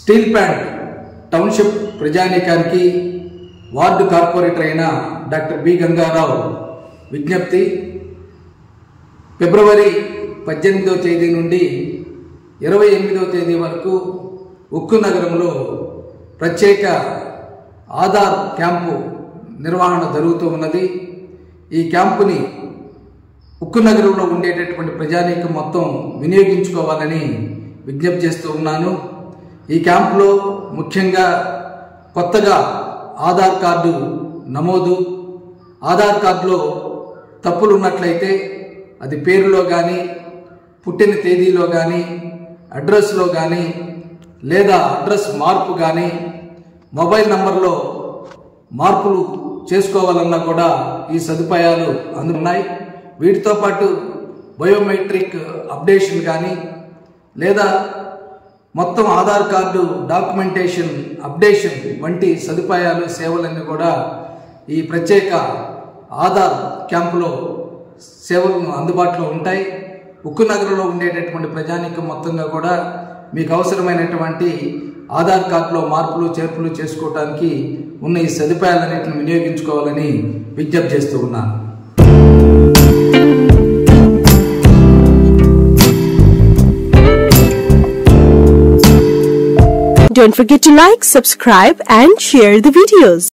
Steel plant township ప్రజానీకానికి ward corporator అయిన doctor B Ganga Rao విజ్ఞప్తి. ఫిబ్రవరి 18వ తేదీ నుండి 28వ తేదీ వరకు ఉక్కు నగరంలో ప్రత్యేక ఆధార్ క్యాంపు నిర్వహణ జరుగుతూ ఉన్నది. ఈ క్యాంపుని ఉక్కు నగరంలో ఉండేటటువంటి ప్రజానీకం మొత్తం వినియోగించుకోవాలని విజ్ఞప్తి చేస్తూ ఉన్నాను. ఈ క్యాంపులో ముఖ్యంగా కొత్తగా ఆధార్ కార్డు నమోదు, ఆధార్ కార్డులో తప్పులు ఉన్నట్లయితే అది పేరులో కానీ, పుట్టిన తేదీలో కానీ, అడ్రస్లో కానీ, లేదా అడ్రస్ మార్పు కానీ, మొబైల్ నంబర్లో మార్పులు చేసుకోవాలన్నా కూడా ఈ సదుపాయాలు అందున్నాయి. వీటితో పాటు బయోమెట్రిక్ అప్డేషన్ కానీ, లేదా మొత్తం ఆధార్ కార్డు డాక్యుమెంటేషన్ అప్డేషన్ వంటి సదుపాయాలు సేవలన్నీ కూడా ఈ ప్రత్యేక ఆధార్ క్యాంపులో సేవలు అందుబాటులో ఉంటాయి. ఉక్కు నగరంలో ఉండేటటువంటి ప్రజానీకం మొత్తంగా కూడా మీకు అవసరమైనటువంటి ఆధార్ కార్డులో మార్పులు చేర్పులు చేసుకోవడానికి ఉన్న ఈ సదుపాయాలన్నింటిని వినియోగించుకోవాలని విజ్ఞప్తి చేస్తూ ఉన్నాను. Don't forget to like, subscribe and share the videos.